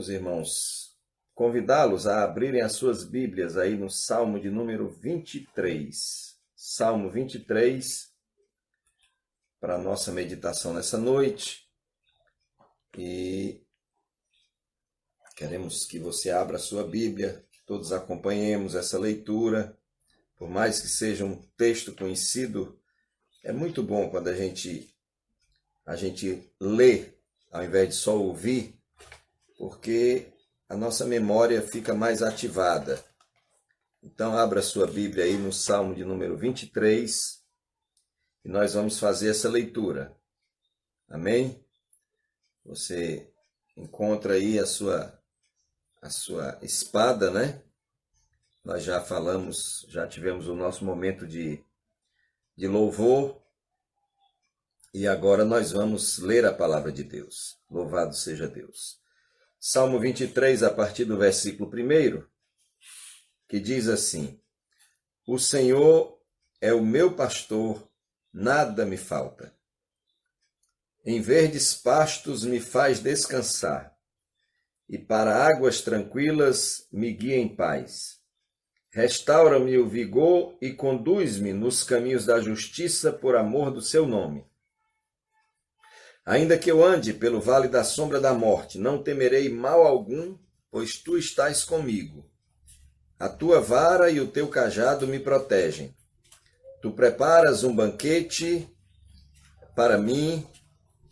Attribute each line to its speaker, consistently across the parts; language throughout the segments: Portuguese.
Speaker 1: meus irmãos, convidá-los a abrirem as suas Bíblias aí no Salmo de número 23. Salmo 23, para a nossa meditação nessa noite. E queremos que você abra a sua Bíblia, que todos acompanhemos essa leitura. Por mais que seja um texto conhecido, é muito bom quando a gente lê, ao invés de só ouvir, porque a nossa memória fica mais ativada. Então, abra sua Bíblia aí no Salmo de número 23 e nós vamos fazer essa leitura. Amém? Você encontra aí a sua espada, né? Nós já falamos, já tivemos o nosso momento de louvor e agora nós vamos ler a palavra de Deus. Louvado seja Deus. Salmo 23, a partir do versículo 1, que diz assim: O Senhor é o meu pastor, nada me falta. Em verdes pastos me faz descansar, e para águas tranquilas me guia em paz. Restaura-me o vigor e conduz-me nos caminhos da justiça por amor do seu nome. Ainda que eu ande pelo vale da sombra da morte, não temerei mal algum, pois tu estás comigo. A tua vara e o teu cajado me protegem. Tu preparas um banquete para mim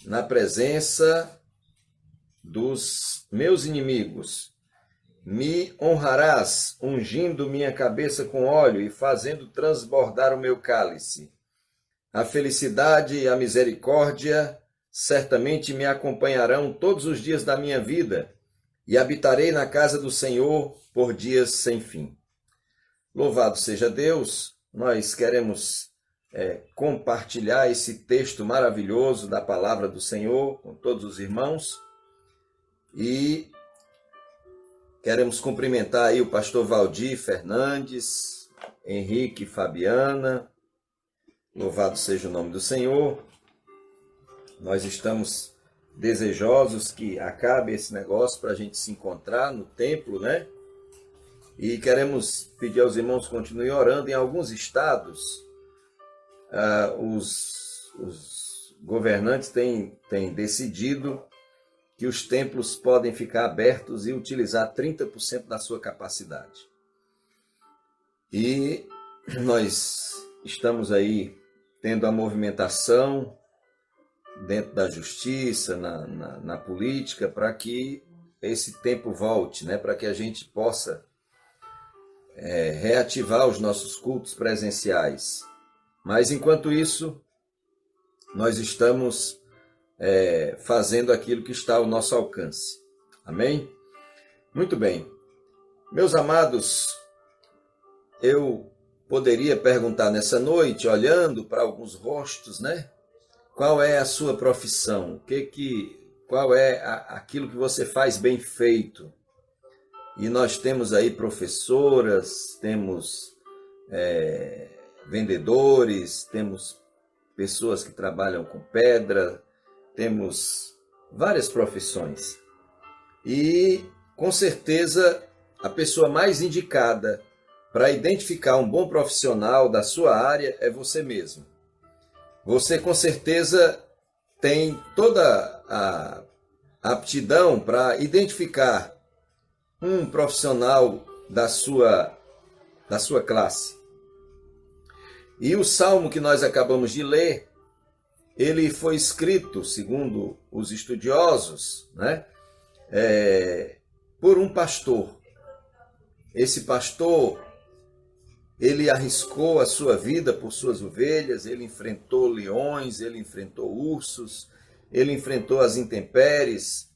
Speaker 1: na presença dos meus inimigos. Me honrarás, ungindo minha cabeça com óleo e fazendo transbordar o meu cálice. A felicidade e a misericórdia certamente me acompanharão todos os dias da minha vida, e habitarei na casa do Senhor por dias sem fim. Louvado seja Deus, nós queremos compartilhar esse texto maravilhoso da palavra do Senhor com todos os irmãos, e queremos cumprimentar aí o pastor Valdir Fernandes, Henrique e Fabiana. Louvado seja o nome do Senhor. Nós estamos desejosos que acabe esse negócio para a gente se encontrar no templo, né? E queremos pedir aos irmãos que continuem orando. Em alguns estados, os governantes têm decidido que os templos podem ficar abertos e utilizar 30% da sua capacidade. E nós estamos aí tendo a movimentação dentro da justiça, na política, para que esse tempo volte, né? Para que a gente possa reativar os nossos cultos presenciais. Mas, enquanto isso, nós estamos fazendo aquilo que está ao nosso alcance. Amém? Muito bem. Meus amados, eu poderia perguntar nessa noite, olhando para alguns rostos, né? Qual é a sua profissão? Qual é aquilo que você faz bem feito? E nós temos aí professoras, temos vendedores, temos pessoas que trabalham com pedra, temos várias profissões. E, com certeza, a pessoa mais indicada para identificar um bom profissional da sua área é você mesmo. Você, com certeza, tem toda a aptidão para identificar um profissional da sua classe. E o salmo que nós acabamos de ler, ele foi escrito, segundo os estudiosos, né, por um pastor. Esse pastor, ele arriscou a sua vida por suas ovelhas, ele enfrentou leões, ele enfrentou ursos, ele enfrentou as intempéries.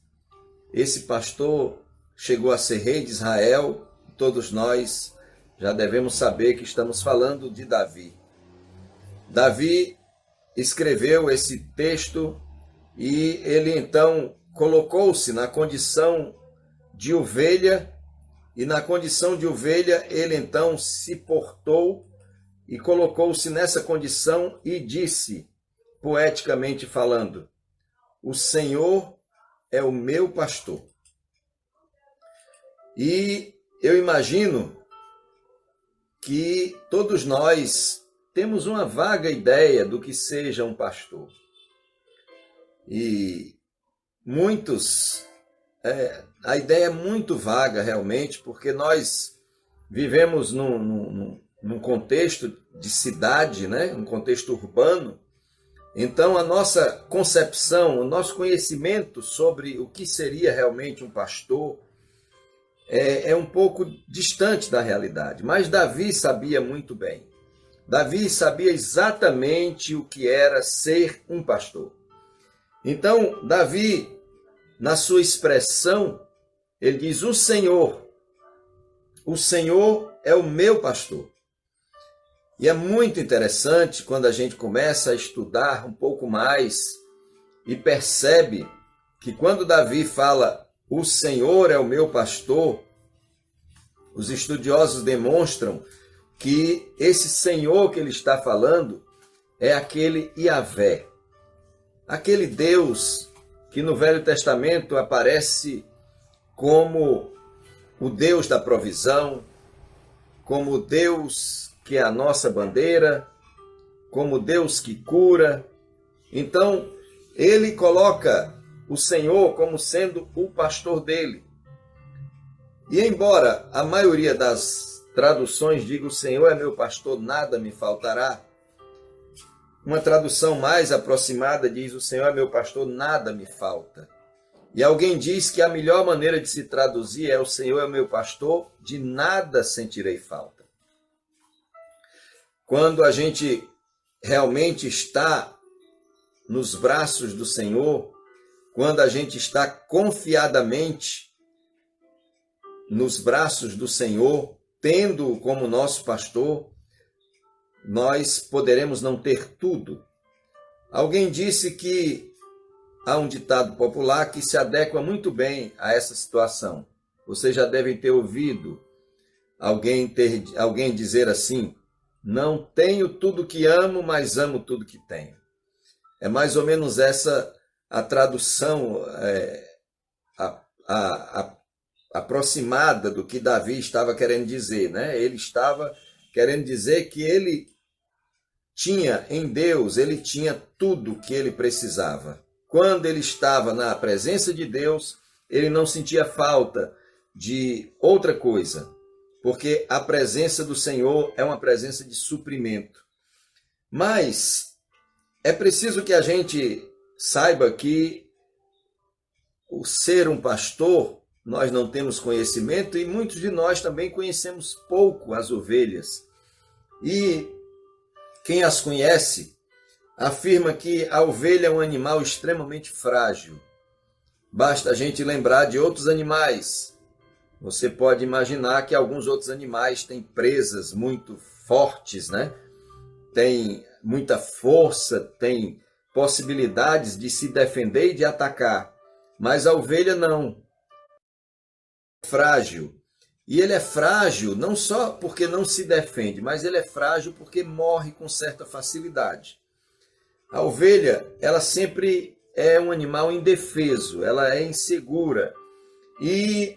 Speaker 1: Esse pastor chegou a ser rei de Israel. Todos nós já devemos saber que estamos falando de Davi. Davi escreveu esse texto e ele então colocou-se na condição de ovelha, e na condição de ovelha ele então se portou e colocou-se nessa condição e disse, poeticamente falando: o Senhor é o meu pastor. E eu imagino que todos nós temos uma vaga ideia do que seja um pastor. E muitos, a ideia é muito vaga realmente, porque nós vivemos num contexto de cidade, né? Um contexto urbano. Então a nossa concepção, o nosso conhecimento sobre o que seria realmente um pastor é um pouco distante da realidade. Mas Davi sabia muito bem. Davi sabia exatamente o que era ser um pastor. Então, Davi, na sua expressão, ele diz: o Senhor é o meu pastor. E é muito interessante quando a gente começa a estudar um pouco mais e percebe que quando Davi fala o Senhor é o meu pastor, os estudiosos demonstram que esse Senhor que ele está falando é aquele Yahvé, aquele Deus que no Velho Testamento aparece como o Deus da provisão, como o Deus que é a nossa bandeira, como Deus que cura. Então, ele coloca o Senhor como sendo o pastor dele. E embora a maioria das traduções diga o Senhor é meu pastor, nada me faltará, uma tradução mais aproximada diz o Senhor é meu pastor, nada me falta. E alguém diz que a melhor maneira de se traduzir é o Senhor é meu pastor, de nada sentirei falta. Quando a gente realmente está nos braços do Senhor, quando a gente está confiadamente nos braços do Senhor, tendo-o como nosso pastor, nós poderemos não ter tudo. Alguém disse que há um ditado popular que se adequa muito bem a essa situação. Vocês já devem ter ouvido alguém dizer assim: não tenho tudo que amo, mas amo tudo que tenho. É mais ou menos essa a tradução aproximada do que Davi estava querendo dizer, né? Ele estava querendo dizer que ele tinha em Deus, ele tinha tudo que ele precisava. Quando ele estava na presença de Deus, ele não sentia falta de outra coisa, porque a presença do Senhor é uma presença de suprimento. Mas é preciso que a gente saiba que o ser um pastor, nós não temos conhecimento e muitos de nós também conhecemos pouco as ovelhas. E quem as conhece afirma que a ovelha é um animal extremamente frágil. Basta a gente lembrar de outros animais. Você pode imaginar que alguns outros animais têm presas muito fortes, né? Tem muita força, tem possibilidades de se defender e de atacar. Mas a ovelha não. Frágil. E ele é frágil não só porque não se defende, mas ele é frágil porque morre com certa facilidade. A ovelha, ela sempre é um animal indefeso, ela é insegura. E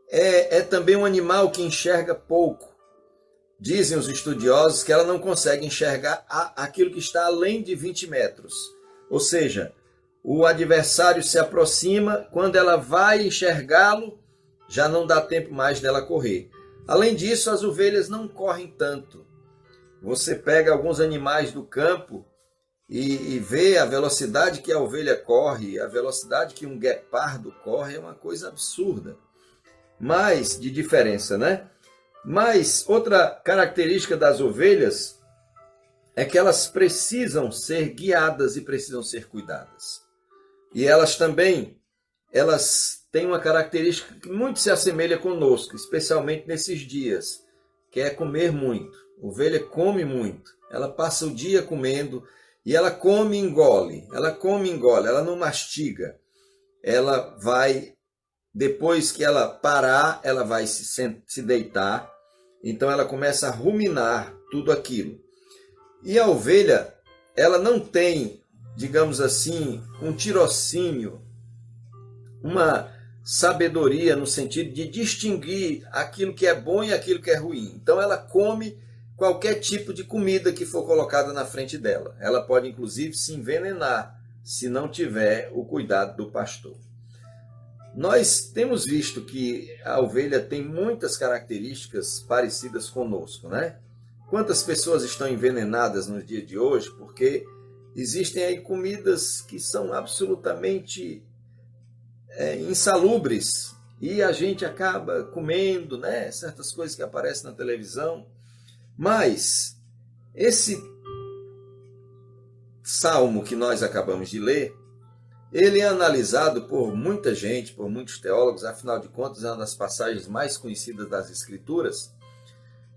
Speaker 1: é também um animal que enxerga pouco. Dizem os estudiosos que ela não consegue enxergar aquilo que está além de 20 metros. Ou seja, o adversário se aproxima, quando ela vai enxergá-lo, já não dá tempo mais dela correr. Além disso, as ovelhas não correm tanto. Você pega alguns animais do campo e vê a velocidade que a ovelha corre, a velocidade que um guepardo corre, é uma coisa absurda. Mas, de diferença, né? Mas outra característica das ovelhas é que elas precisam ser guiadas e precisam ser cuidadas. E elas também, elas têm uma característica que muito se assemelha conosco, especialmente nesses dias, que é comer muito. A ovelha come muito, ela passa o dia comendo e ela come e engole, ela não mastiga. Ela vai, depois que ela parar, ela vai se deitar, então ela começa a ruminar tudo aquilo. E a ovelha, ela não tem, digamos assim, um tirocínio, uma sabedoria no sentido de distinguir aquilo que é bom e aquilo que é ruim. Então ela come qualquer tipo de comida que for colocada na frente dela. Ela pode inclusive se envenenar se não tiver o cuidado do pastor. Nós temos visto que a ovelha tem muitas características parecidas conosco, né? Quantas pessoas estão envenenadas nos dias de hoje porque existem aí comidas que são absolutamente insalubres e a gente acaba comendo, né? Certas coisas que aparecem na televisão. Mas esse salmo que nós acabamos de ler, ele é analisado por muita gente, por muitos teólogos, afinal de contas é uma das passagens mais conhecidas das Escrituras.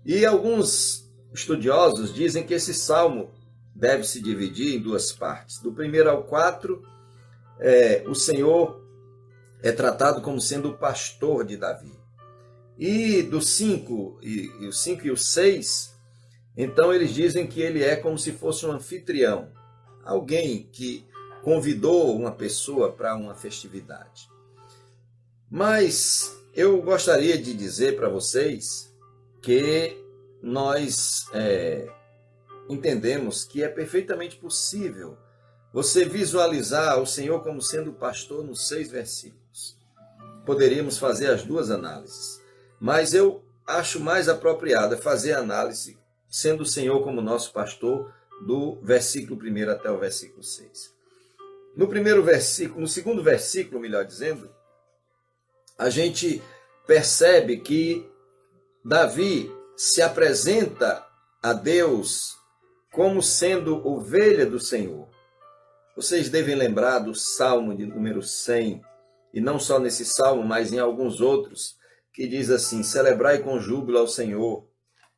Speaker 1: E alguns estudiosos dizem que esse salmo deve se dividir em duas partes. Do 1 ao 4, o Senhor é tratado como sendo o pastor de Davi. E do 5 e o 6, então eles dizem que ele é como se fosse um anfitrião, alguém que convidou uma pessoa para uma festividade. Mas eu gostaria de dizer para vocês que nós entendemos que é perfeitamente possível você visualizar o Senhor como sendo o pastor nos 6 versículos. Poderíamos fazer as duas análises, mas eu acho mais apropriado fazer a análise sendo o Senhor como nosso pastor do versículo 1 até o versículo 6. No primeiro versículo, no segundo versículo, melhor dizendo, a gente percebe que Davi se apresenta a Deus como sendo ovelha do Senhor. Vocês devem lembrar do Salmo de número 100, e não só nesse Salmo, mas em alguns outros, que diz assim: celebrai com júbilo ao Senhor.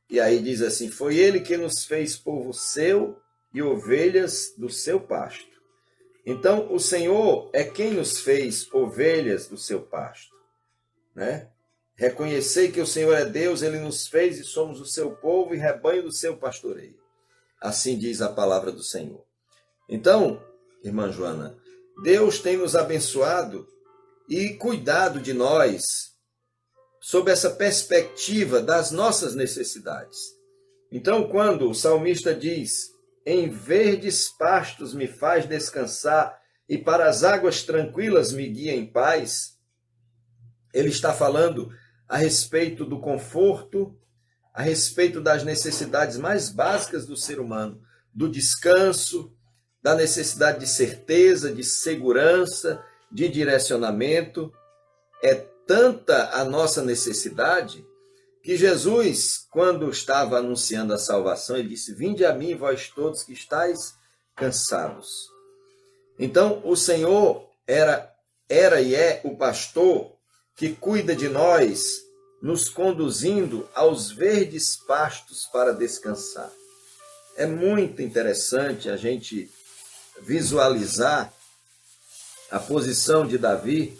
Speaker 1: E aí diz assim: foi Ele que nos fez povo seu e ovelhas do seu pasto. Então, o Senhor é quem nos fez ovelhas do seu pasto, né? Reconhecei que o Senhor é Deus, Ele nos fez e somos o seu povo e rebanho do seu pastoreio. Assim diz a palavra do Senhor. Então, irmã Joana, Deus tem nos abençoado e cuidado de nós sob essa perspectiva das nossas necessidades. Então, quando o salmista diz: em verdes pastos me faz descansar e para as águas tranquilas me guia em paz, ele está falando a respeito do conforto, a respeito das necessidades mais básicas do ser humano, do descanso, da necessidade de certeza, de segurança, de direcionamento. É tanta a nossa necessidade que Jesus, quando estava anunciando a salvação, ele disse: vinde a mim, vós todos que estáis cansados. Então, o Senhor era e é o pastor que cuida de nós, nos conduzindo aos verdes pastos para descansar. É muito interessante a gente visualizar a posição de Davi,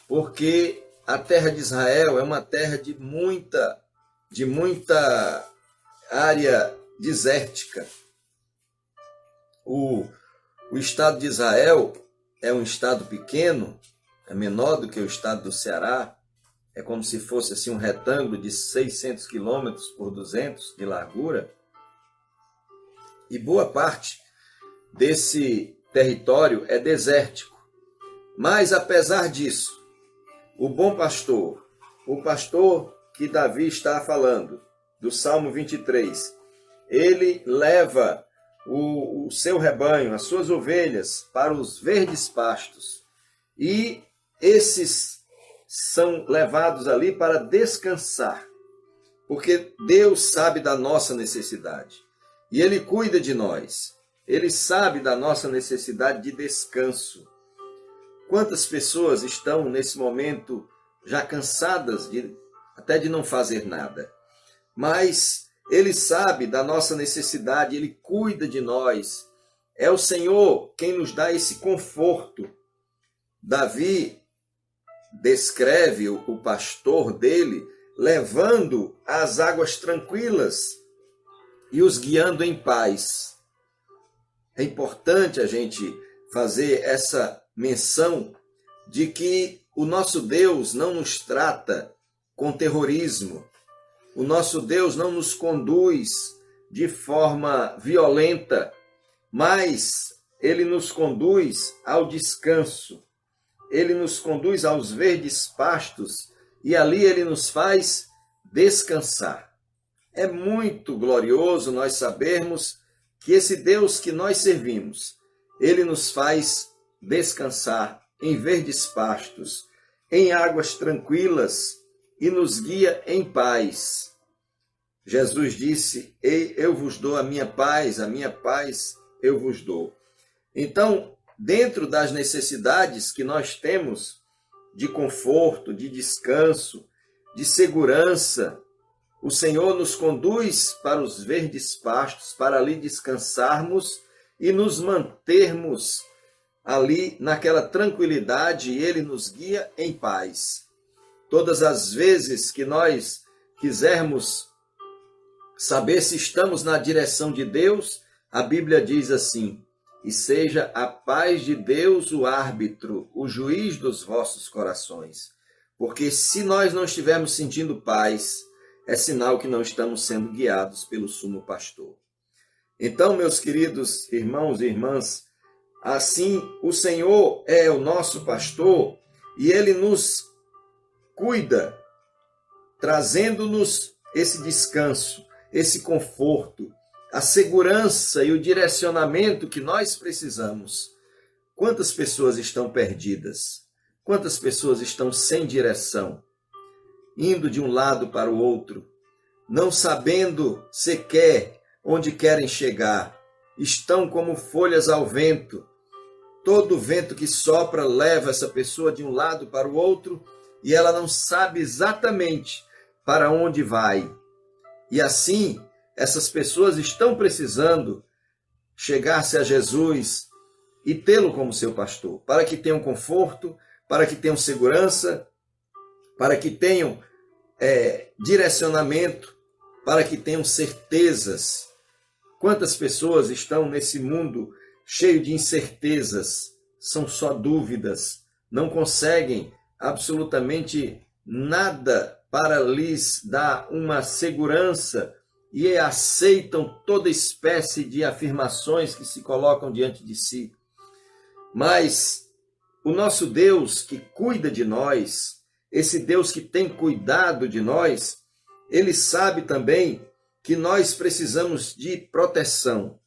Speaker 1: porque a terra de Israel é uma terra de muita área desértica. O estado de Israel é um estado pequeno, é menor do que o estado do Ceará, é como se fosse assim um retângulo de 600 quilômetros por 200 de largura, e boa parte desse território é desértico. Mas, apesar disso, o bom pastor, o pastor que Davi está falando, do Salmo 23, ele leva o seu rebanho, as suas ovelhas, para os verdes pastos. E esses são levados ali para descansar, porque Deus sabe da nossa necessidade. E Ele cuida de nós. Ele sabe da nossa necessidade de descanso. Quantas pessoas estão nesse momento já cansadas até de não fazer nada? Mas Ele sabe da nossa necessidade, Ele cuida de nós. É o Senhor quem nos dá esse conforto. Davi descreve o pastor dele levando às águas tranquilas e os guiando em paz. É importante a gente fazer essa menção de que o nosso Deus não nos trata com terrorismo. O nosso Deus não nos conduz de forma violenta, mas ele nos conduz ao descanso. Ele nos conduz aos verdes pastos e ali ele nos faz descansar. É muito glorioso nós sabermos que esse Deus que nós servimos, ele nos faz descansar em verdes pastos, em águas tranquilas e nos guia em paz. Jesus disse: Ei, eu vos dou a minha paz eu vos dou. Então, dentro das necessidades que nós temos de conforto, de descanso, de segurança, o Senhor nos conduz para os verdes pastos, para ali descansarmos e nos mantermos ali naquela tranquilidade, e Ele nos guia em paz. Todas as vezes que nós quisermos saber se estamos na direção de Deus, a Bíblia diz assim: e seja a paz de Deus o árbitro, o juiz dos vossos corações. Porque se nós não estivermos sentindo paz, é sinal que não estamos sendo guiados pelo sumo pastor. Então, meus queridos irmãos e irmãs, assim o Senhor é o nosso pastor e Ele nos cuida, trazendo-nos esse descanso, esse conforto, a segurança e o direcionamento que nós precisamos. Quantas pessoas estão perdidas? Quantas pessoas estão sem direção, indo de um lado para o outro, não sabendo sequer onde querem chegar, estão como folhas ao vento. Todo vento que sopra leva essa pessoa de um lado para o outro e ela não sabe exatamente para onde vai. E assim, essas pessoas estão precisando chegar-se a Jesus e tê-lo como seu pastor, para que tenham conforto, para que tenham segurança, para que tenham direcionamento, para que tenham certezas. Quantas pessoas estão nesse mundo cheio de incertezas? São só dúvidas, não conseguem absolutamente nada para lhes dar uma segurança e aceitam toda espécie de afirmações que se colocam diante de si. Mas o nosso Deus que cuida de nós, esse Deus que tem cuidado de nós, Ele sabe também que nós precisamos de proteção.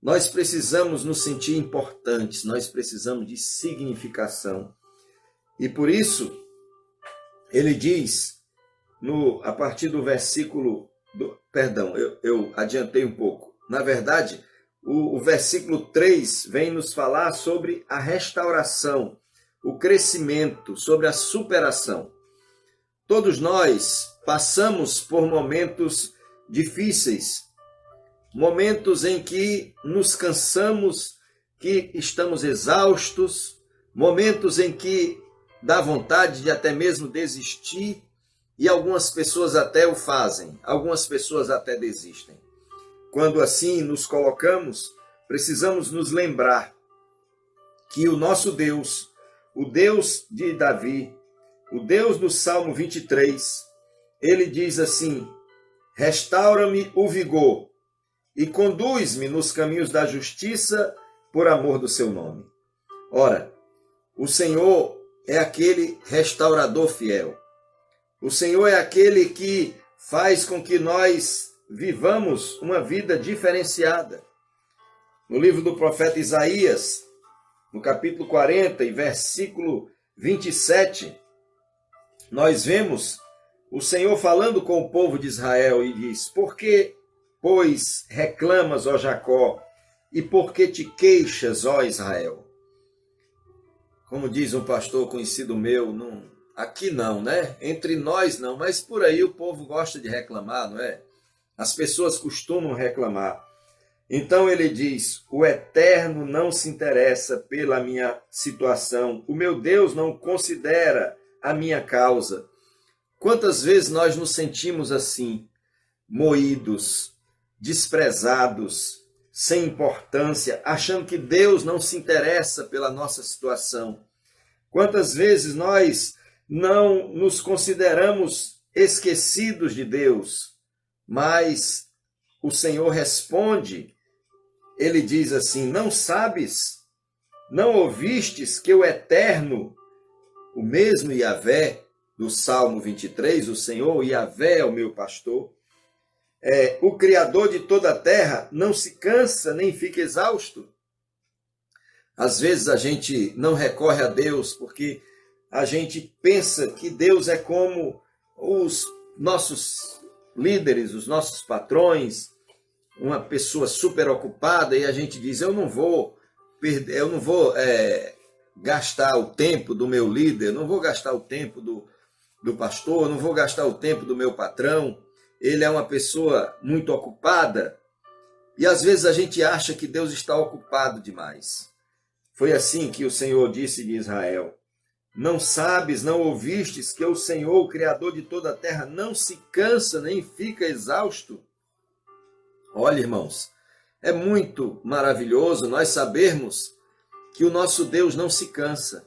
Speaker 1: Nós precisamos nos sentir importantes, nós precisamos de significação. E por isso, ele diz, a partir do versículo... eu adiantei um pouco. Na verdade, o versículo 3 vem nos falar sobre a restauração, o crescimento, sobre a superação. Todos nós passamos por momentos difíceis, momentos em que nos cansamos, que estamos exaustos, momentos em que dá vontade de até mesmo desistir, e algumas pessoas até o fazem, algumas pessoas até desistem. Quando assim nos colocamos, precisamos nos lembrar que o nosso Deus, o Deus de Davi, o Deus do Salmo 23, ele diz assim: restaura-me o vigor e conduz-me nos caminhos da justiça por amor do seu nome. Ora, o Senhor é aquele restaurador fiel. O Senhor é aquele que faz com que nós vivamos uma vida diferenciada. No livro do profeta Isaías, no capítulo 40 e versículo 27, nós vemos o Senhor falando com o povo de Israel e diz: por que, pois, reclamas, ó Jacó, e por que te queixas, ó Israel? Como diz um pastor conhecido meu, aqui não, né? Entre nós não, mas por aí o povo gosta de reclamar, não é? As pessoas costumam reclamar. Então ele diz: o Eterno não se interessa pela minha situação, o meu Deus não considera a minha causa. Quantas vezes nós nos sentimos assim, moídos, desprezados, sem importância, achando que Deus não se interessa pela nossa situação. Quantas vezes nós não nos consideramos esquecidos de Deus, mas o Senhor responde, ele diz assim: não sabes, não ouvistes que o Eterno, o mesmo Yahvé, do Salmo 23, o Senhor Yahvé é o meu pastor, o Criador de toda a terra, não se cansa nem fica exausto? Às vezes a gente não recorre a Deus porque a gente pensa que Deus é como os nossos líderes, os nossos patrões, uma pessoa super ocupada, e a gente diz: eu não vou gastar o tempo do meu líder, não vou gastar o tempo do pastor, não vou gastar o tempo do meu patrão, ele é uma pessoa muito ocupada. E às vezes a gente acha que Deus está ocupado demais. Foi assim que o Senhor disse de Israel: não sabes, não ouvistes que o Senhor, o Criador de toda a terra, não se cansa nem fica exausto? Olha, irmãos, é muito maravilhoso nós sabermos que o nosso Deus não se cansa.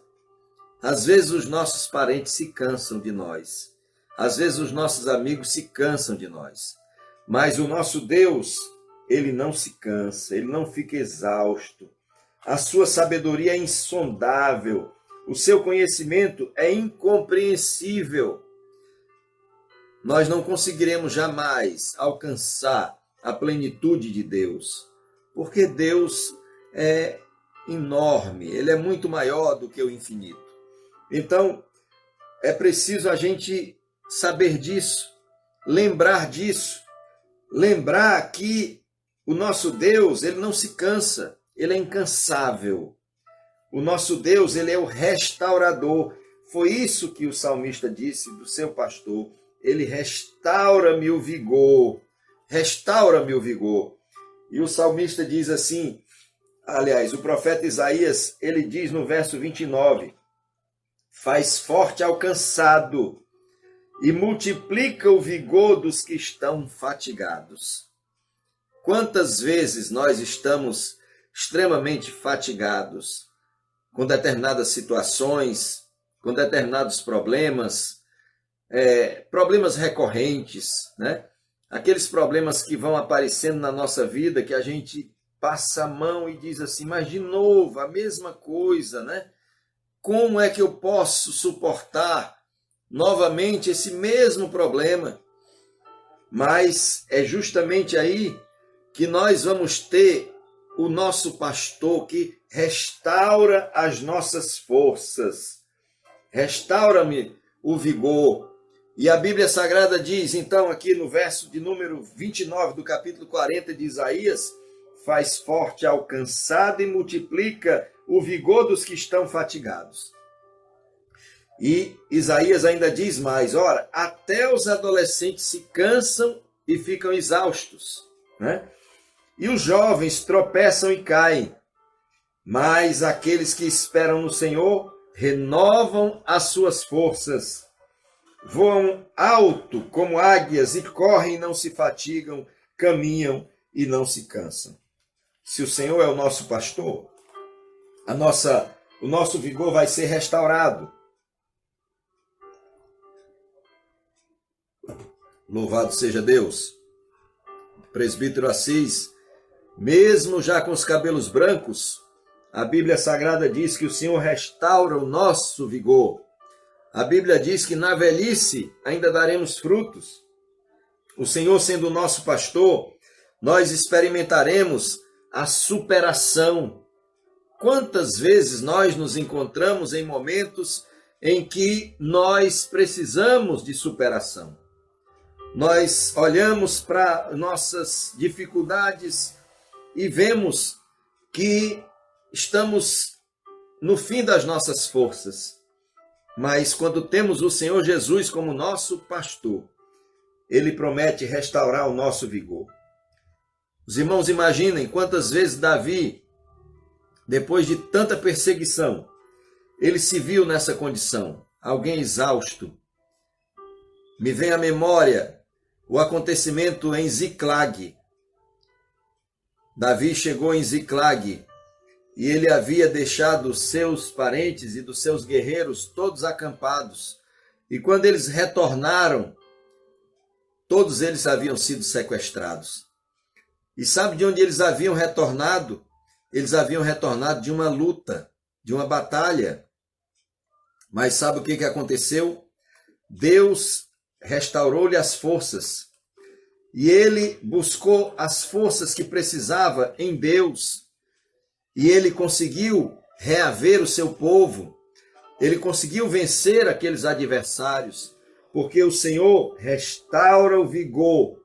Speaker 1: Às vezes os nossos parentes se cansam de nós. Às vezes os nossos amigos se cansam de nós. Mas o nosso Deus, ele não se cansa, ele não fica exausto. A sua sabedoria é insondável. O seu conhecimento é incompreensível. Nós não conseguiremos jamais alcançar a plenitude de Deus, porque Deus é enorme, ele é muito maior do que o infinito. Então, é preciso a gente saber disso, lembrar disso, lembrar que o nosso Deus, ele não se cansa, ele é incansável. O nosso Deus, ele é o restaurador. Foi isso que o salmista disse do seu pastor: ele restaura-me o vigor. Restaura-me o vigor. E o salmista diz assim, aliás, o profeta Isaías, ele diz no verso 29, faz forte ao cansado e multiplica o vigor dos que estão fatigados. Quantas vezes nós estamos extremamente fatigados com determinadas situações, com determinados problemas, problemas recorrentes, né? Aqueles problemas que vão aparecendo na nossa vida, que a gente passa a mão e diz assim: mas de novo, a mesma coisa, né? Como é que eu posso suportar novamente esse mesmo problema? Mas é justamente aí que nós vamos ter o nosso pastor que restaura as nossas forças. Restaura-me o vigor. E a Bíblia Sagrada diz, então, aqui no verso de número 29 do capítulo 40 de Isaías, faz forte ao cansado e multiplica o vigor dos que estão fatigados. E Isaías ainda diz mais, ora, até os adolescentes se cansam e ficam exaustos, né? E os jovens tropeçam e caem, mas aqueles que esperam no Senhor renovam as suas forças. Voam alto como águias e correm e não se fatigam, caminham e não se cansam. Se o Senhor é o nosso pastor, o nosso vigor vai ser restaurado. Louvado seja Deus. O presbítero Assis, mesmo já com os cabelos brancos, a Bíblia Sagrada diz que o Senhor restaura o nosso vigor. A Bíblia diz que na velhice ainda daremos frutos. O Senhor sendo o nosso pastor, nós experimentaremos a superação. Quantas vezes nós nos encontramos em momentos em que nós precisamos de superação? Nós olhamos para nossas dificuldades e vemos que estamos no fim das nossas forças. Mas quando temos o Senhor Jesus como nosso pastor, ele promete restaurar o nosso vigor. Os irmãos imaginem quantas vezes Davi, depois de tanta perseguição, ele se viu nessa condição, alguém exausto. Me vem à memória o acontecimento em Ziclag. Davi chegou em Ziclag e ele havia deixado os seus parentes e dos seus guerreiros todos acampados. E quando eles retornaram, todos eles haviam sido sequestrados. E sabe de onde eles haviam retornado? Eles haviam retornado de uma luta, de uma batalha. Mas sabe o que aconteceu? Deus restaurou-lhe as forças. E ele buscou as forças que precisava em Deus. E ele conseguiu reaver o seu povo. Ele conseguiu vencer aqueles adversários. Porque o Senhor restaura o vigor.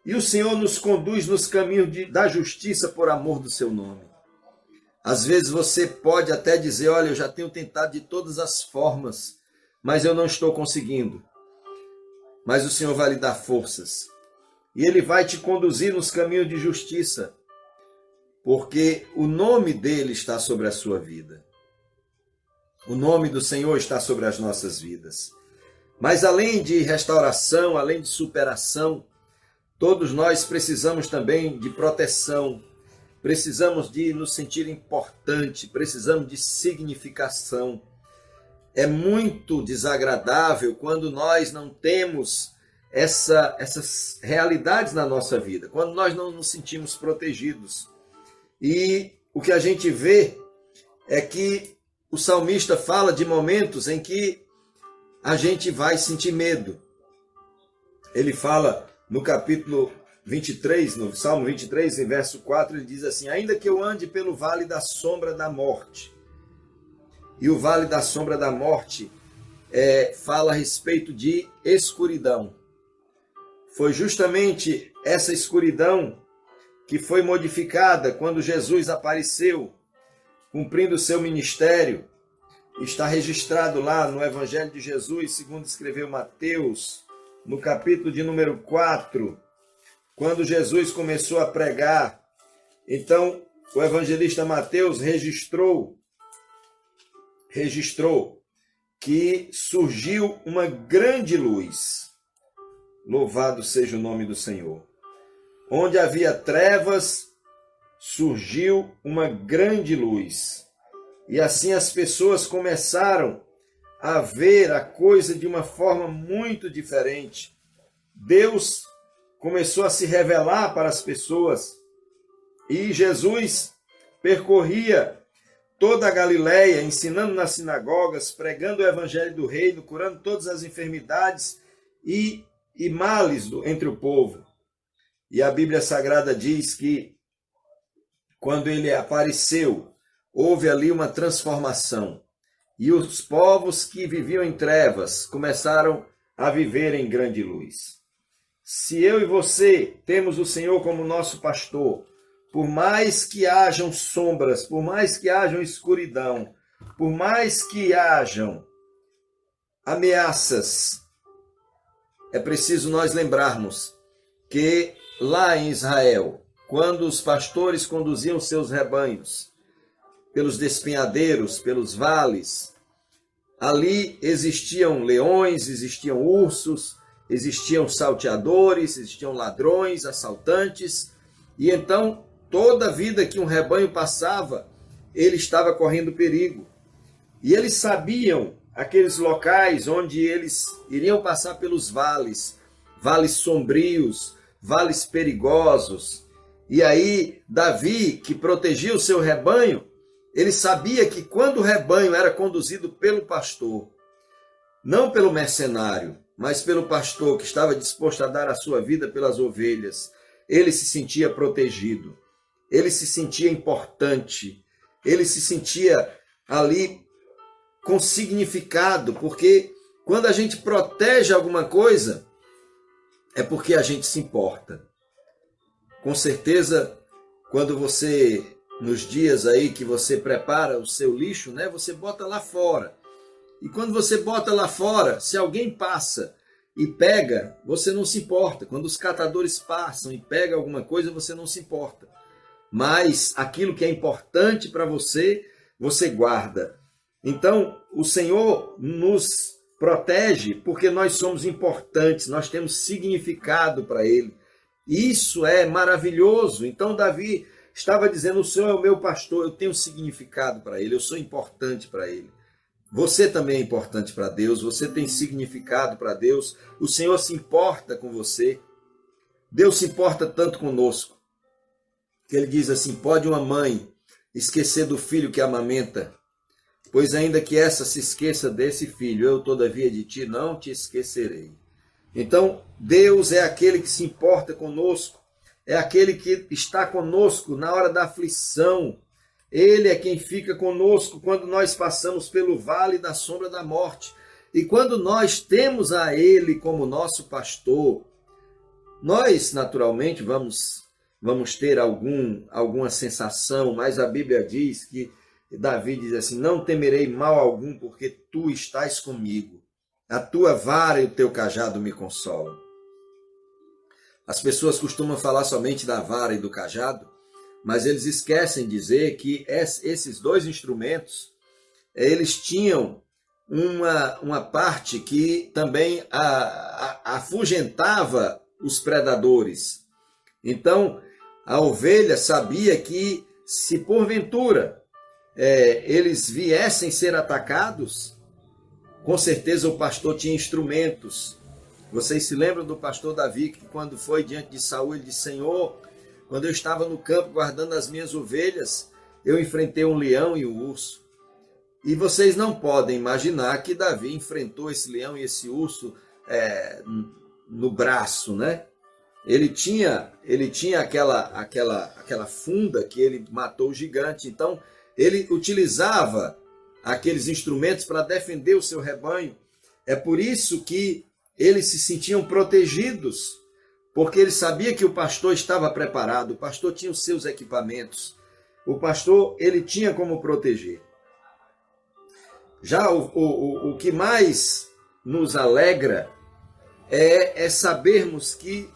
Speaker 1: E o Senhor nos conduz nos caminhos da justiça por amor do seu nome. Às vezes você pode até dizer, olha, eu já tenho tentado de todas as formas, mas eu não estou conseguindo. Mas o Senhor vai lhe dar forças. E Ele vai te conduzir nos caminhos de justiça, porque o nome dEle está sobre a sua vida. O nome do Senhor está sobre as nossas vidas. Mas além de restauração, além de superação, todos nós precisamos também de proteção, precisamos de nos sentir importante, precisamos de significação. É muito desagradável quando nós não temos essas realidades na nossa vida, quando nós não nos sentimos protegidos. E o que a gente vê é que o salmista fala de momentos em que a gente vai sentir medo. Ele fala no capítulo 23, no Salmo 23, em verso 4, ele diz assim, ainda que eu ande pelo vale da sombra da morte. E o vale da sombra da morte fala a respeito de escuridão. Foi justamente essa escuridão que foi modificada quando Jesus apareceu, cumprindo o seu ministério. Está registrado lá no Evangelho de Jesus, segundo escreveu Mateus, no capítulo de número 4, quando Jesus começou a pregar. Então, o evangelista Mateus registrou que surgiu uma grande luz. Louvado seja o nome do Senhor. Onde havia trevas, surgiu uma grande luz. E assim as pessoas começaram a ver a coisa de uma forma muito diferente. Deus começou a se revelar para as pessoas. E Jesus percorria toda a Galileia, ensinando nas sinagogas, pregando o evangelho do reino, curando todas as enfermidades e males entre o povo. E a Bíblia Sagrada diz que quando ele apareceu, houve ali uma transformação. E os povos que viviam em trevas começaram a viver em grande luz. Se eu e você temos o Senhor como nosso pastor, por mais que hajam sombras, por mais que hajam escuridão, por mais que hajam ameaças, é preciso nós lembrarmos que lá em Israel, quando os pastores conduziam seus rebanhos pelos despenhadeiros, pelos vales, ali existiam leões, existiam ursos, existiam salteadores, existiam ladrões, assaltantes, e então toda a vida que um rebanho passava, ele estava correndo perigo. E eles sabiam aqueles locais onde eles iriam passar pelos vales, vales sombrios, vales perigosos. E aí Davi, que protegia o seu rebanho, ele sabia que quando o rebanho era conduzido pelo pastor, não pelo mercenário, mas pelo pastor que estava disposto a dar a sua vida pelas ovelhas, ele se sentia protegido, ele se sentia importante, ele se sentia ali com significado, porque quando a gente protege alguma coisa, é porque a gente se importa. Com certeza, quando você, nos dias aí que você prepara o seu lixo, né, você bota lá fora. E quando você bota lá fora, se alguém passa e pega, você não se importa. Quando os catadores passam e pegam alguma coisa, você não se importa. Mas aquilo que é importante para você, você guarda. Então, o Senhor nos protege porque nós somos importantes, nós temos significado para Ele. Isso é maravilhoso. Então, Davi estava dizendo: o Senhor é o meu pastor, eu tenho significado para ele, eu sou importante para ele. Você também é importante para Deus, você tem significado para Deus, o Senhor se importa com você. Deus se importa tanto conosco, que ele diz assim: pode uma mãe esquecer do filho que amamenta, pois ainda que essa se esqueça desse filho, eu todavia de ti não te esquecerei. Então, Deus é aquele que se importa conosco, é aquele que está conosco na hora da aflição. Ele é quem fica conosco quando nós passamos pelo vale da sombra da morte. E quando nós temos a Ele como nosso pastor, nós naturalmente vamos ter alguma sensação, mas a Bíblia diz que Davi diz assim: não temerei mal algum, porque tu estás comigo. A tua vara e o teu cajado me consolam. As pessoas costumam falar somente da vara e do cajado, mas eles esquecem de dizer que esses dois instrumentos, eles tinham uma parte que também afugentava os predadores. Então, a ovelha sabia que se porventura eles viessem ser atacados, com certeza o pastor tinha instrumentos. Vocês se lembram do pastor Davi, que quando foi diante de Saul, ele disse: Senhor, quando eu estava no campo guardando as minhas ovelhas, eu enfrentei um leão e um urso. E vocês não podem imaginar que Davi enfrentou esse leão e esse urso no braço, né? Ele tinha aquela funda que ele matou o gigante. Então, ele utilizava aqueles instrumentos para defender o seu rebanho. É por isso que eles se sentiam protegidos, porque ele sabia que o pastor estava preparado, o pastor tinha os seus equipamentos, o pastor ele tinha como proteger. Já o que mais nos alegra é sabermos que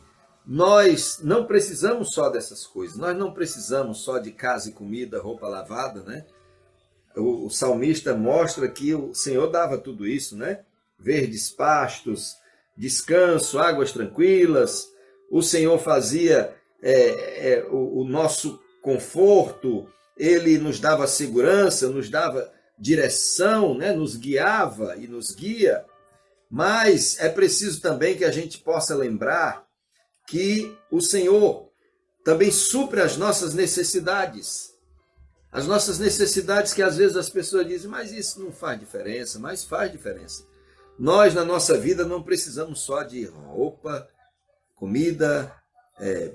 Speaker 1: nós não precisamos só dessas coisas, nós não precisamos só de casa e comida, roupa lavada, né? O salmista mostra que o Senhor dava tudo isso, né? Verdes pastos, descanso, águas tranquilas. O Senhor fazia o nosso conforto, Ele nos dava segurança, nos dava direção, né? Nos guiava e nos guia. Mas é preciso também que a gente possa lembrar que o Senhor também supre as nossas necessidades. As nossas necessidades que às vezes as pessoas dizem: mas isso não faz diferença. Mas faz diferença. Nós, na nossa vida, não precisamos só de roupa, comida,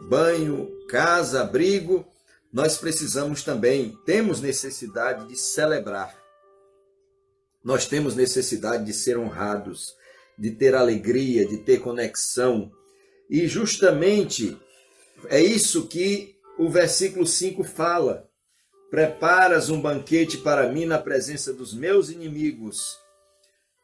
Speaker 1: banho, casa, abrigo. Nós precisamos também, temos necessidade de celebrar. Nós temos necessidade de ser honrados, de ter alegria, de ter conexão. E justamente é isso que o versículo 5 fala. Preparas um banquete para mim na presença dos meus inimigos.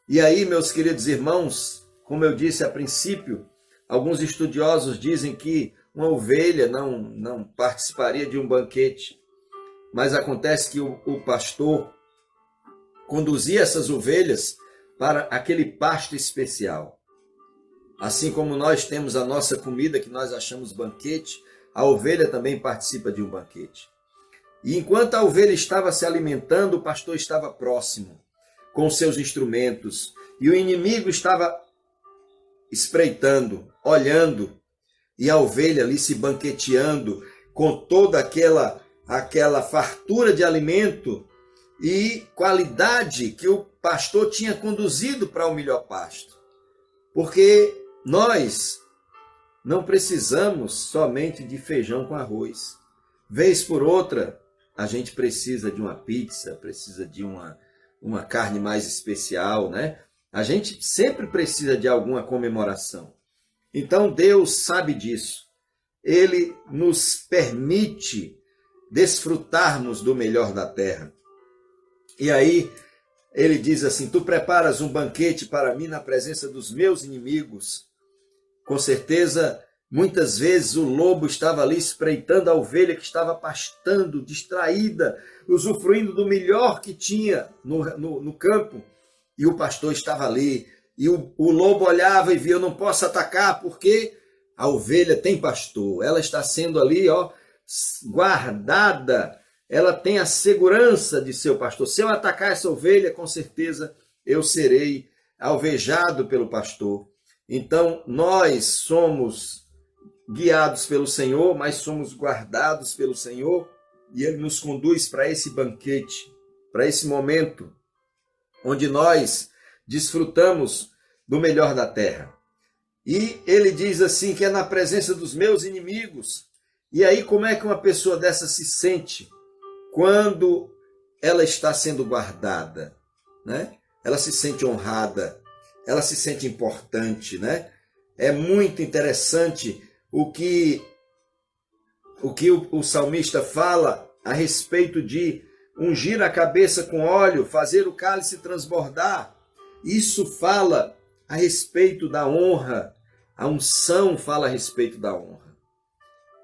Speaker 1: E aí, meus queridos irmãos, como eu disse a princípio, alguns estudiosos dizem que uma ovelha não participaria de um banquete. Mas acontece que o pastor conduzia essas ovelhas para aquele pasto especial. Assim como nós temos a nossa comida que nós achamos banquete, a ovelha também participa de um banquete. E enquanto a ovelha estava se alimentando, o pastor estava próximo, com seus instrumentos, e o inimigo estava espreitando, olhando, e a ovelha ali se banqueteando com toda aquela fartura de alimento e qualidade que o pastor tinha conduzido para o melhor pasto. Porque nós não precisamos somente de feijão com arroz. Vez por outra, a gente precisa de uma pizza, precisa de uma carne mais especial, né? A gente sempre precisa de alguma comemoração. Então Deus sabe disso. Ele nos permite desfrutarmos do melhor da terra. E aí ele diz assim: tu preparas um banquete para mim na presença dos meus inimigos. Com certeza, muitas vezes o lobo estava ali espreitando a ovelha que estava pastando, distraída, usufruindo do melhor que tinha no campo. E o pastor estava ali. E o lobo olhava e via: eu não posso atacar porque a ovelha tem pastor. Ela está sendo ali, guardada, ela tem a segurança de seu pastor. Se eu atacar essa ovelha, com certeza eu serei alvejado pelo pastor. Então, nós somos guiados pelo Senhor, mas somos guardados pelo Senhor, e Ele nos conduz para esse banquete, para esse momento onde nós desfrutamos do melhor da terra. E Ele diz assim, que é na presença dos meus inimigos. E aí, como é que uma pessoa dessa se sente quando ela está sendo guardada, né? Ela se sente honrada, ela se sente importante, né? É muito interessante o que o salmista fala a respeito de ungir a cabeça com óleo, fazer o cálice transbordar. Isso fala a respeito da honra, a unção fala a respeito da honra.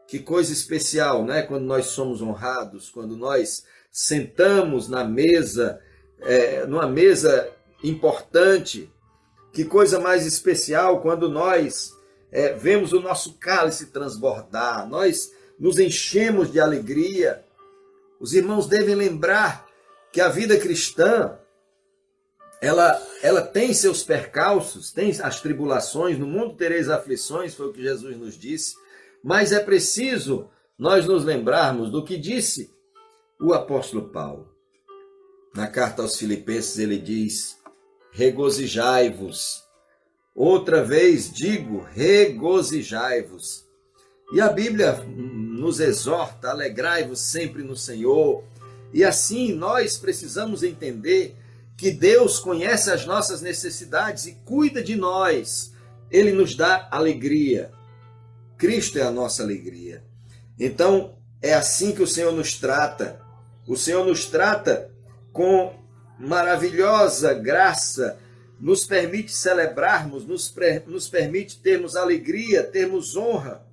Speaker 1: Que coisa especial, né? Quando nós somos honrados, quando nós sentamos na mesa, numa mesa importante. Que coisa mais especial quando nós vemos o nosso cálice transbordar, nós nos enchemos de alegria. Os irmãos devem lembrar que a vida cristã, ela tem seus percalços, tem as tribulações, no mundo tereis aflições, foi o que Jesus nos disse, mas é preciso nós nos lembrarmos do que disse o apóstolo Paulo. Na carta aos Filipenses ele diz, regozijai-vos. Outra vez digo, regozijai-vos. E a Bíblia nos exorta, alegrai-vos sempre no Senhor. E assim nós precisamos entender que Deus conhece as nossas necessidades e cuida de nós. Ele nos dá alegria. Cristo é a nossa alegria. Então, é assim que o Senhor nos trata. O Senhor nos trata com maravilhosa graça, nos permite celebrarmos, nos permite termos alegria, termos honra.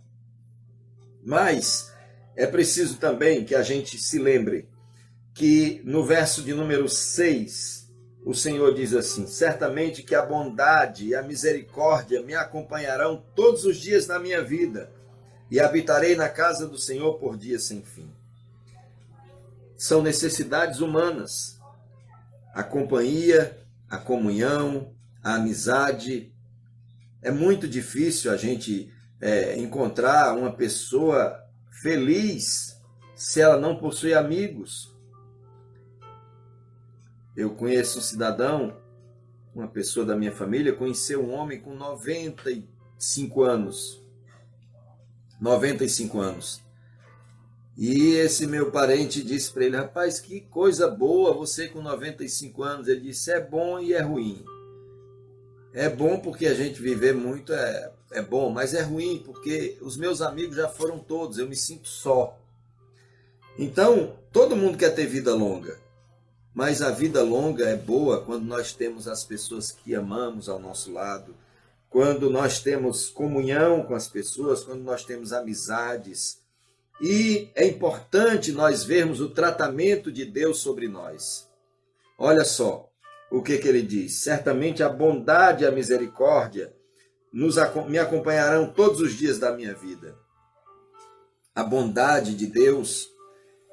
Speaker 1: Mas é preciso também que a gente se lembre que no verso de número 6, o Senhor diz assim, certamente que a bondade e a misericórdia me acompanharão todos os dias da minha vida e habitarei na casa do Senhor por dias sem fim. São necessidades humanas. A companhia, a comunhão, a amizade. É muito difícil a gente encontrar uma pessoa feliz se ela não possui amigos. Eu conheço um cidadão, uma pessoa da minha família, conheceu um homem com 95 anos. 95 anos. E esse meu parente disse para ele, rapaz, que coisa boa você com 95 anos. Ele disse, é bom e é ruim. É bom porque a gente viver muito é bom, mas é ruim porque os meus amigos já foram todos, eu me sinto só. Então, todo mundo quer ter vida longa, mas a vida longa é boa quando nós temos as pessoas que amamos ao nosso lado, quando nós temos comunhão com as pessoas, quando nós temos amizades. E é importante nós vermos o tratamento de Deus sobre nós. Olha só o que ele diz. Certamente a bondade e a misericórdia me acompanharão todos os dias da minha vida. A bondade de Deus,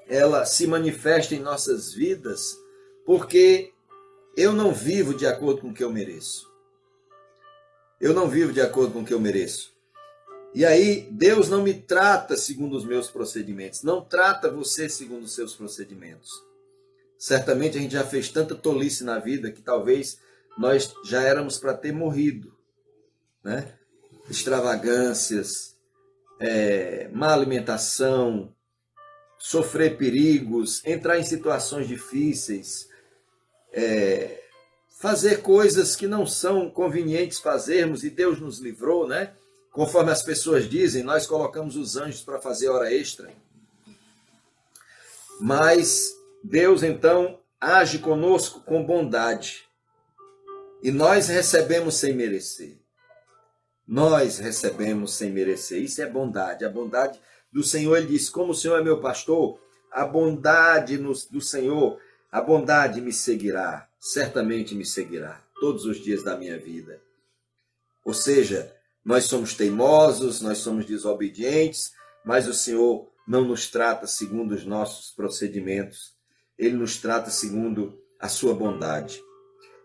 Speaker 1: ela se manifesta em nossas vidas porque eu não vivo de acordo com o que eu mereço. Eu não vivo de acordo com o que eu mereço. E aí, Deus não me trata segundo os meus procedimentos, não trata você segundo os seus procedimentos. Certamente a gente já fez tanta tolice na vida que talvez nós já éramos para ter morrido, né? Extravagâncias, má alimentação, sofrer perigos, entrar em situações difíceis, fazer coisas que não são convenientes fazermos e Deus nos livrou, né? Conforme as pessoas dizem, nós colocamos os anjos para fazer hora extra. Mas Deus, então, age conosco com bondade. E nós recebemos sem merecer. Nós recebemos sem merecer. Isso é bondade. A bondade do Senhor, ele diz, como o Senhor é meu pastor, a bondade do Senhor, a bondade me seguirá. Certamente me seguirá. Todos os dias da minha vida. Ou seja, nós somos teimosos, nós somos desobedientes, mas o Senhor não nos trata segundo os nossos procedimentos, ele nos trata segundo a sua bondade.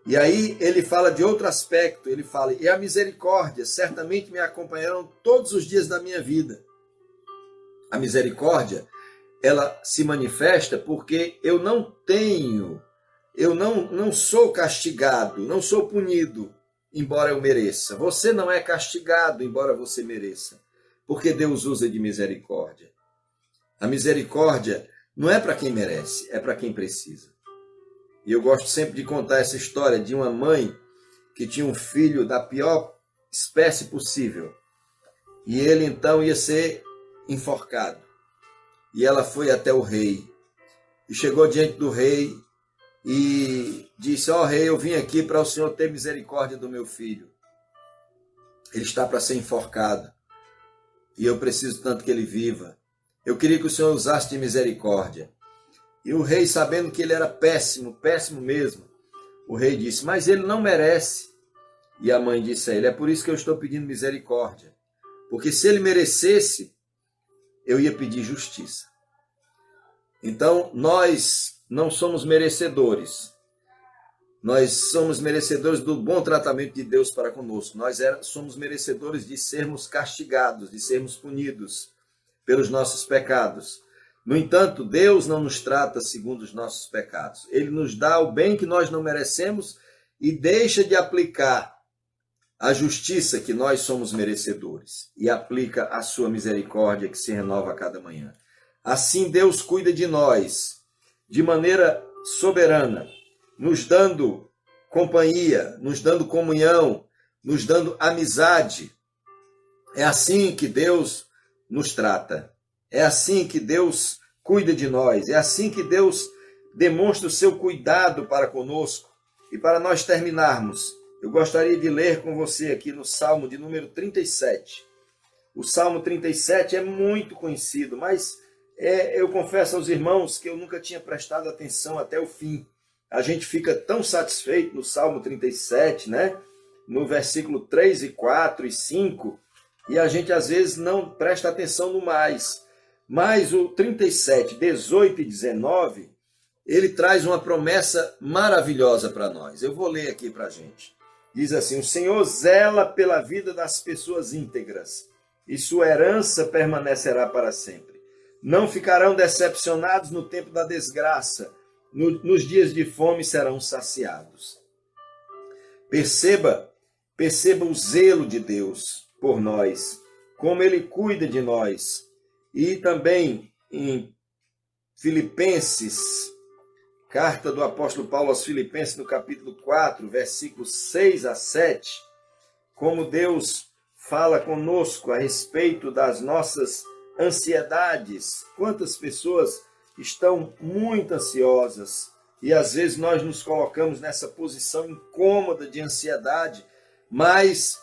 Speaker 1: E aí ele fala de outro aspecto, ele fala, e a misericórdia certamente me acompanharão todos os dias da minha vida. A misericórdia, ela se manifesta porque eu não sou castigado, não sou punido, embora eu mereça. Você não é castigado, embora você mereça, porque Deus usa de misericórdia. A misericórdia não é para quem merece, é para quem precisa. E eu gosto sempre de contar essa história de uma mãe que tinha um filho da pior espécie possível. E ele então ia ser enforcado. E ela foi até o rei. E chegou diante do rei e disse, ó rei, eu vim aqui para o senhor ter misericórdia do meu filho. Ele está para ser enforcado. E eu preciso tanto que ele viva. Eu queria que o senhor usasse de misericórdia. E o rei, sabendo que ele era péssimo, péssimo mesmo, o rei disse, mas ele não merece. E a mãe disse a ele, é por isso que eu estou pedindo misericórdia. Porque se ele merecesse, eu ia pedir justiça. Então, nós não somos merecedores. Nós somos merecedores do bom tratamento de Deus para conosco. Nós somos merecedores de sermos castigados, de sermos punidos pelos nossos pecados. No entanto, Deus não nos trata segundo os nossos pecados. Ele nos dá o bem que nós não merecemos e deixa de aplicar a justiça que nós somos merecedores e aplica a sua misericórdia que se renova a cada manhã. Assim, Deus cuida de nós de maneira soberana, nos dando companhia, nos dando comunhão, nos dando amizade. É assim que Deus nos trata. É assim que Deus cuida de nós. É assim que Deus demonstra o seu cuidado para conosco. E para nós terminarmos, eu gostaria de ler com você aqui no Salmo de número 37. O Salmo 37 é muito conhecido, mas eu confesso aos irmãos que eu nunca tinha prestado atenção até o fim. A gente fica tão satisfeito no Salmo 37, né? No versículo 3 e 4 e 5, e a gente às vezes não presta atenção no mais. Mas o 37, 18 e 19, ele traz uma promessa maravilhosa para nós. Eu vou ler aqui para a gente. Diz assim, o Senhor zela pela vida das pessoas íntegras, e sua herança permanecerá para sempre. Não ficarão decepcionados no tempo da desgraça, nos dias de fome serão saciados. Perceba o zelo de Deus por nós, como Ele cuida de nós. E também em Filipenses, carta do apóstolo Paulo aos Filipenses, no capítulo 4, versículos 6 a 7, como Deus fala conosco a respeito das nossas ansiedades. Quantas pessoas estão muito ansiosas e às vezes nós nos colocamos nessa posição incômoda de ansiedade, mas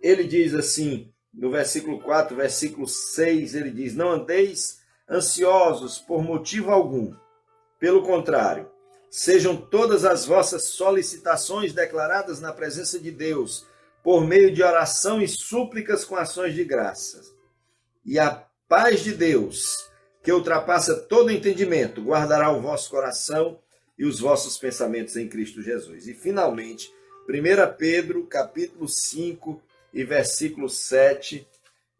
Speaker 1: ele diz assim, no versículo 4, versículo 6, ele diz, não andeis ansiosos por motivo algum, pelo contrário, sejam todas as vossas solicitações declaradas na presença de Deus, por meio de oração e súplicas com ações de graças. E a paz de Deus, que ultrapassa todo entendimento, guardará o vosso coração e os vossos pensamentos em Cristo Jesus. E finalmente, 1 Pedro, capítulo 5 e versículo 7,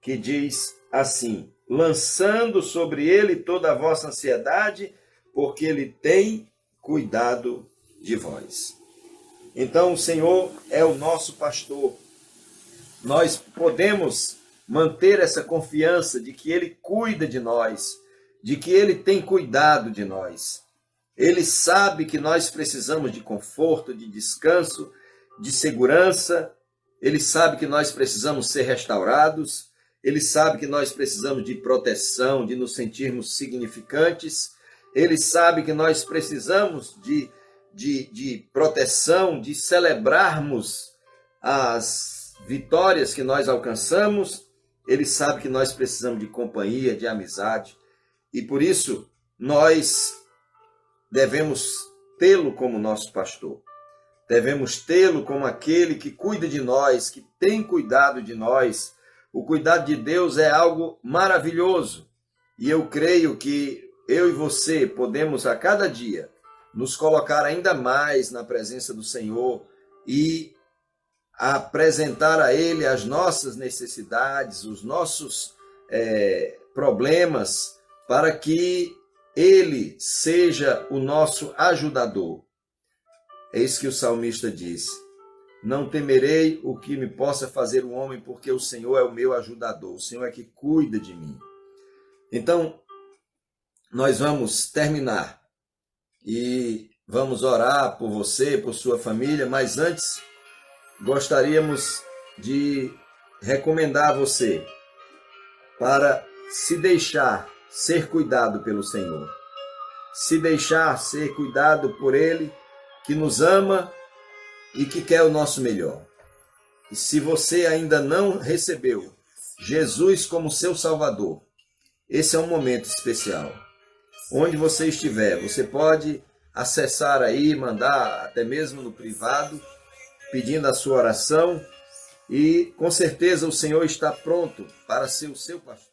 Speaker 1: que diz assim, lançando sobre ele toda a vossa ansiedade, porque ele tem cuidado de vós. Então, o Senhor é o nosso pastor. Nós podemos manter essa confiança de que Ele cuida de nós, de que Ele tem cuidado de nós. Ele sabe que nós precisamos de conforto, de descanso, de segurança. Ele sabe que nós precisamos ser restaurados. Ele sabe que nós precisamos de proteção, de nos sentirmos significantes. Ele sabe que nós precisamos de proteção, de celebrarmos as vitórias que nós alcançamos. Ele sabe que nós precisamos de companhia, de amizade. E por isso, nós devemos tê-lo como nosso pastor. Devemos tê-lo como aquele que cuida de nós, que tem cuidado de nós. O cuidado de Deus é algo maravilhoso. E eu creio que eu e você podemos a cada dia nos colocar ainda mais na presença do Senhor e apresentar a Ele as nossas necessidades, os nossos problemas, para que Ele seja o nosso ajudador. É isso que o salmista diz. Não temerei o que me possa fazer o homem, porque o Senhor é o meu ajudador, o Senhor é que cuida de mim. Então, nós vamos terminar e vamos orar por você, por sua família, mas antes gostaríamos de recomendar a você para se deixar ser cuidado pelo Senhor, se deixar ser cuidado por Ele, que nos ama e que quer o nosso melhor. E se você ainda não recebeu Jesus como seu Salvador, esse é um momento especial. Onde você estiver, você pode acessar aí, mandar até mesmo no privado, pedindo a sua oração, e com certeza o Senhor está pronto para ser o seu pastor.